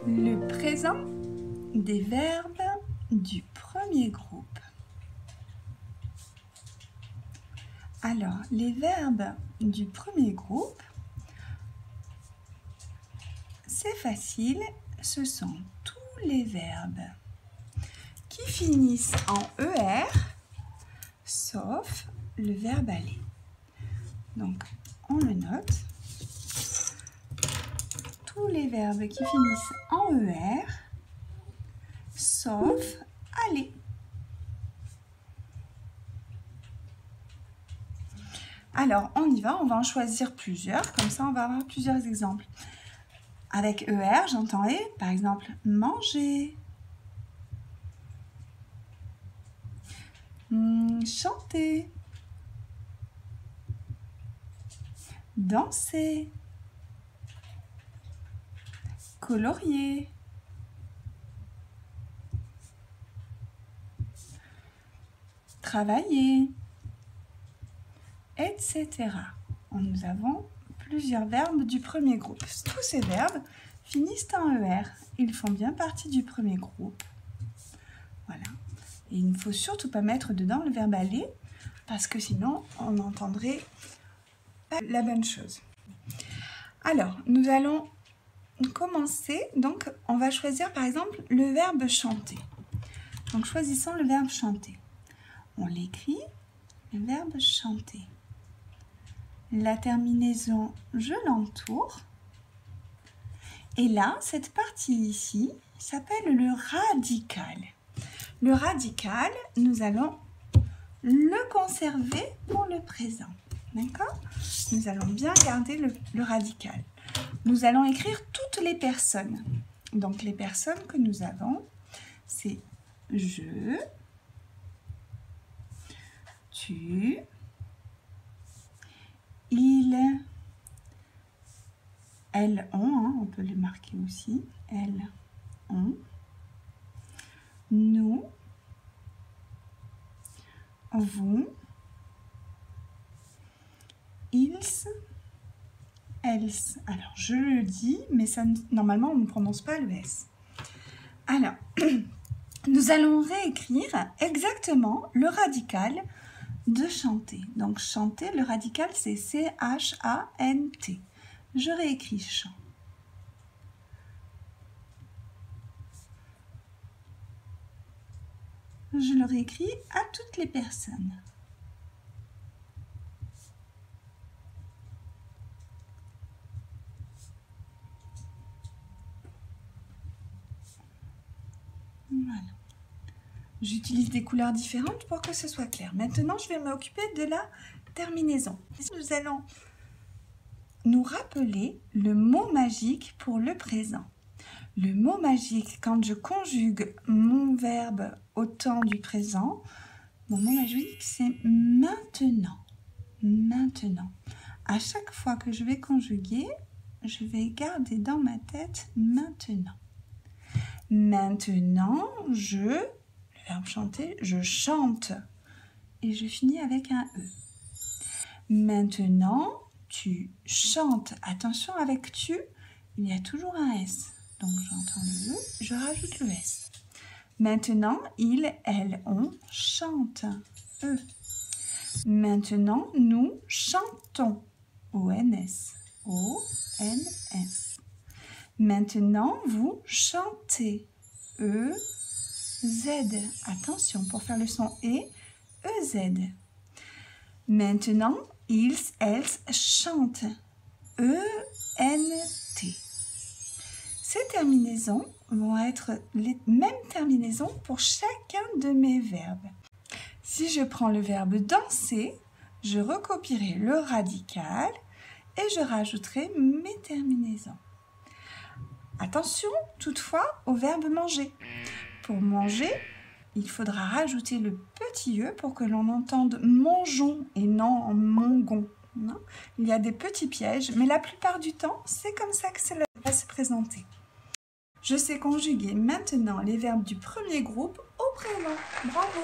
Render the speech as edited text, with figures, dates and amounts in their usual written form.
Le présent des verbes du premier groupe. Alors, les verbes du premier groupe, c'est facile, ce sont tous les verbes qui finissent en ER, sauf le verbe aller. Donc, on le note. Tous les verbes qui finissent en ER, sauf aller. Alors, on y va, on va en choisir plusieurs, comme ça on va avoir plusieurs exemples. Avec ER, j'entends et, par exemple, manger, chanter, danser, colorier, travailler, etc. Nous avons plusieurs verbes du premier groupe. Tous ces verbes finissent en ER. Ils font bien partie du premier groupe. Voilà. Et il ne faut surtout pas mettre dedans le verbe aller, parce que sinon, on n'entendrait pas la bonne chose. Alors, nous allons commencer. Donc, on va choisir par exemple le verbe chanter. Donc, choisissons le verbe chanter. On l'écrit, le verbe chanter. La terminaison, je l'entoure. Et là, cette partie ici s'appelle le radical. Le radical, nous allons le conserver pour le présent. D'accord? Nous allons bien garder le radical. Nous allons écrire toutes les personnes. Donc, les personnes que nous avons, c'est je, tu, il, elles, on peut le marquer aussi, elles, on, nous, vous, ils, elles. Alors, je le dis, mais ça, normalement, on ne prononce pas le S. Alors, nous allons réécrire exactement le radical de chanter. Donc, chanter, le radical, c'est C-H-A-N-T. Je réécris chant. Je le réécris à toutes les personnes. Voilà. J'utilise des couleurs différentes pour que ce soit clair. Maintenant, je vais m'occuper de la terminaison. Nous allons nous rappeler le mot magique pour le présent. Le mot magique, quand je conjugue mon verbe au temps du présent, mon mot magique, c'est maintenant. Maintenant. À chaque fois que je vais conjuguer, je vais garder dans ma tête maintenant. Maintenant, le verbe chanter, je chante. Et je finis avec un E. Maintenant, tu chantes. Attention, avec tu, il y a toujours un S. Donc, j'entends le E, je rajoute le S. Maintenant, il, elle, on chante. E. Maintenant, nous chantons. O-N-S. O-N-S. Maintenant, vous chantez. E-Z. Attention, pour faire le son E, E-Z. Maintenant, ils, elles chantent. E-N-T. Ces terminaisons vont être les mêmes terminaisons pour chacun de mes verbes. Si je prends le verbe danser, je recopierai le radical et je rajouterai mes terminaisons. Attention toutefois au verbe manger. Pour manger, il faudra rajouter le petit E pour que l'on entende mangeons et non mongon. Non, il y a des petits pièges, mais la plupart du temps, c'est comme ça que cela va se présenter. Je sais conjuguer maintenant les verbes du premier groupe au présent. Bravo!